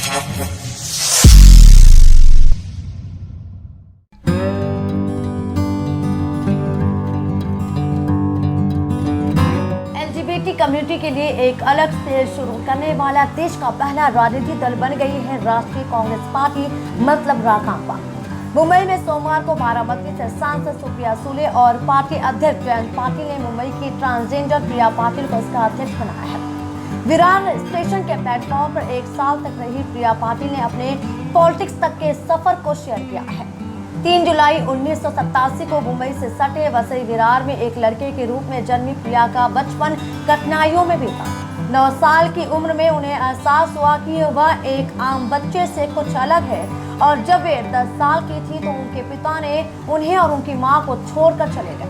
LGBT community के लिए एक अलग सेल शुरू करने वाला देश का पहला राजनीतिक दल बन गई है राष्ट्रीय कांग्रेस पार्टी, मतलब राकांपा। मुंबई में सोमवार को बारामती से सांसद सुप्रिया सुले और पार्टी अध्यक्ष जयंत पाटिल ने मुंबई की ट्रांसजेंडर प्रिया पाटिल को इसका अध्यक्ष बनाया है। विरार स्टेशन के प्लेटफॉर्म पर 1 साल तक रही प्रिया पाटिल ने अपने पॉलिटिक्स तक के सफर को शेयर किया है। 3 जुलाई 1987 को मुंबई से सटे वसई विरार में एक लड़के के रूप में जन्मी प्रिया का बचपन कठिनाइयों में बीता। 9 साल की उम्र में उन्हें एहसास हुआ कि वह एक आम बच्चे से कुछ अलग है, और जब वे 10 साल की थी तो उनके पिता ने उन्हें और उनकी मां को छोड़कर चले गए।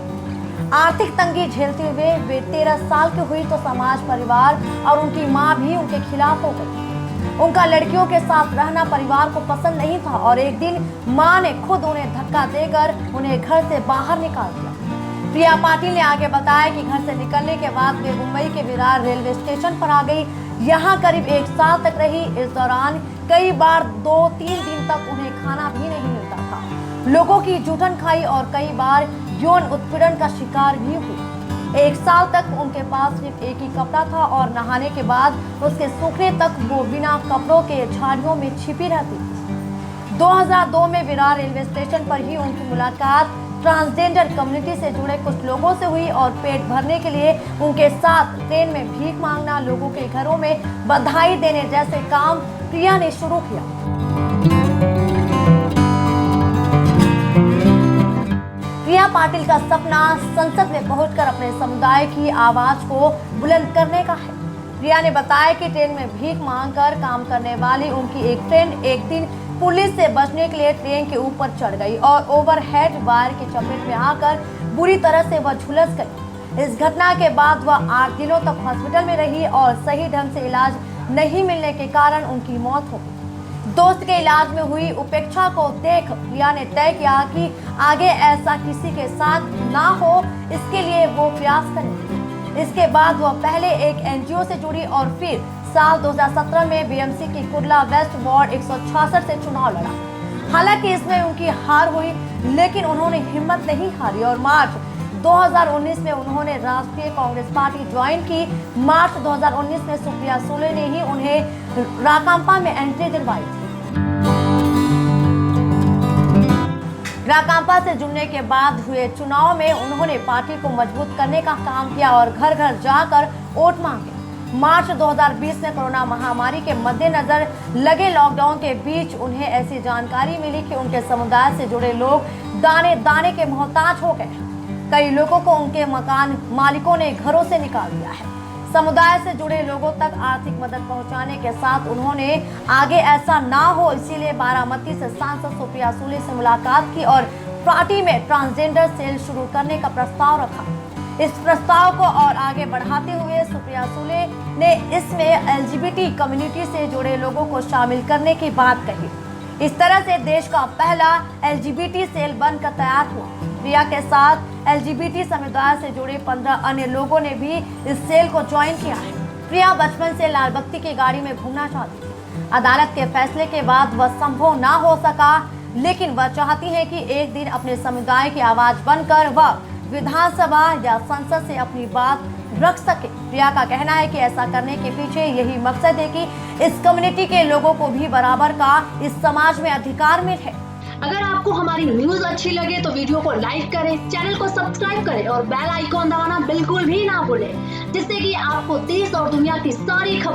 आर्थिक तंगी झेलते हुए वे 13 साल की हुई तो समाज, परिवार और उनकी मां भी उनके खिलाफ हो गई। उनका लड़कियों के साथ रहना परिवार को पसंद नहीं था और एक दिन मां ने खुद उन्हें धक्का देकर उन्हें घर से बाहर निकाल दिया। प्रिया पाटिल ने आगे बताया कि घर से निकलने के बाद वे मुंबई के विरार रेलवे स्टेशन पर आ गई। यहाँ करीब 1 साल तक रही। इस दौरान कई बार 2-3 दिन तक उन्हें खाना भी नहीं मिलता था। लोगों की जूठन खाई और कई बार यौन उत्पीड़न का शिकार भी हुई। 1 साल तक उनके पास सिर्फ एक ही कपड़ा था और नहाने के बाद उसके सूखने तक वो बिना कपड़ों के झाड़ियों में छिपी रहती थी। 2002 में विरार रेलवे स्टेशन पर ही उनकी मुलाकात ट्रांसजेंडर कम्युनिटी से जुड़े कुछ लोगों से हुई और पेट भरने के लिए उनके साथ ट्रेन में भीख मांगना, लोगों के घरों में बधाई देने जैसे काम प्रिया ने शुरू किया। प्रिया पाटिल का सपना संसद में पहुंचकर अपने समुदाय की आवाज को बुलंद करने का है। प्रिया ने बताया कि ट्रेन में भीख मांगकर काम करने वाली उनकी एक फ्रेंड एक दिन पुलिस से बचने के लिए ट्रेन के ऊपर चढ़ गई और ओवरहेड वायर की चपेट में आकर बुरी तरह से वह झुलस गई। इस घटना के बाद वह 8 दिनों तक हॉस्पिटल में रही और सही ढंग से इलाज नहीं मिलने के कारण उनकी मौत हो गई। दोस्त के इलाज में हुई उपेक्षा को देख प्रिया ने तय किया कि आगे ऐसा किसी के साथ ना हो, इसके लिए वो प्रयास करेंगी। इसके बाद वह पहले एक एनजीओ से जुड़ी और फिर साल 2017 में बीएमसी की कुर्ला वेस्ट वार्ड 166 से चुनाव लड़ा। हालांकि इसमें उनकी हार हुई, लेकिन उन्होंने हिम्मत नहीं हारी और मार्च 2019 में उन्होंने राष्ट्रीय कांग्रेस पार्टी ज्वाइन की। मार्च 2019 में सुप्रिया सुले ने ही उन्हें राकांपा में एंट्री दिलवाई थी। राकांपा से जुड़ने के बाद हुए चुनाव में उन्होंने पार्टी को मजबूत करने का काम किया और घर घर जाकर वोट मांगे। मार्च 2020 में कोरोना महामारी के मद्देनजर लगे लॉकडाउन के बीच उन्हें ऐसी जानकारी मिली कि उनके समुदाय से जुड़े लोग दाने दाने के मोहताज हो गए। कई लोगों को उनके मकान मालिकों ने घरों से निकाल दिया है। समुदाय से जुड़े लोगों तक आर्थिक मदद पहुंचाने के साथ उन्होंने आगे ऐसा ना हो इसीलिए बारामती से सांसद सुप्रिया सुले से मुलाकात की और पार्टी में ट्रांसजेंडर सेल शुरू करने का प्रस्ताव रखा। इस प्रस्ताव को और आगे बढ़ाते हुए सुप्रिया सुले ने इसमें एलजीबीटी कम्युनिटी से जुड़े लोगों को शामिल करने की बात कही। इस तरह से देश का पहला एलजीबीटी सेल बनकर तैयार हुआ। प्रिया के साथ एलजीबीटी समुदाय से जुड़े 15 अन्य लोगों ने भी इस सेल को ज्वाइन किया है। प्रिया बचपन से लाल बत्ती की गाड़ी में घूमना चाहती थी। अदालत के फैसले के बाद वह संभव ना हो सका, लेकिन वह चाहती है कि एक दिन अपने समुदाय की आवाज बनकर वह विधानसभा या संसद से अपनी बात रख सके। प्रिया का कहना है कि ऐसा करने के पीछे यही मकसद है कि इस कम्युनिटी के लोगों को भी बराबर का इस समाज में अधिकार मिले। अगर आपको हमारी न्यूज अच्छी लगे तो वीडियो को लाइक करें, चैनल को सब्सक्राइब करें और बेल आइकॉन दबाना बिल्कुल भी ना भूलें, जिससे कि आपको देश और दुनिया की सारी खबरें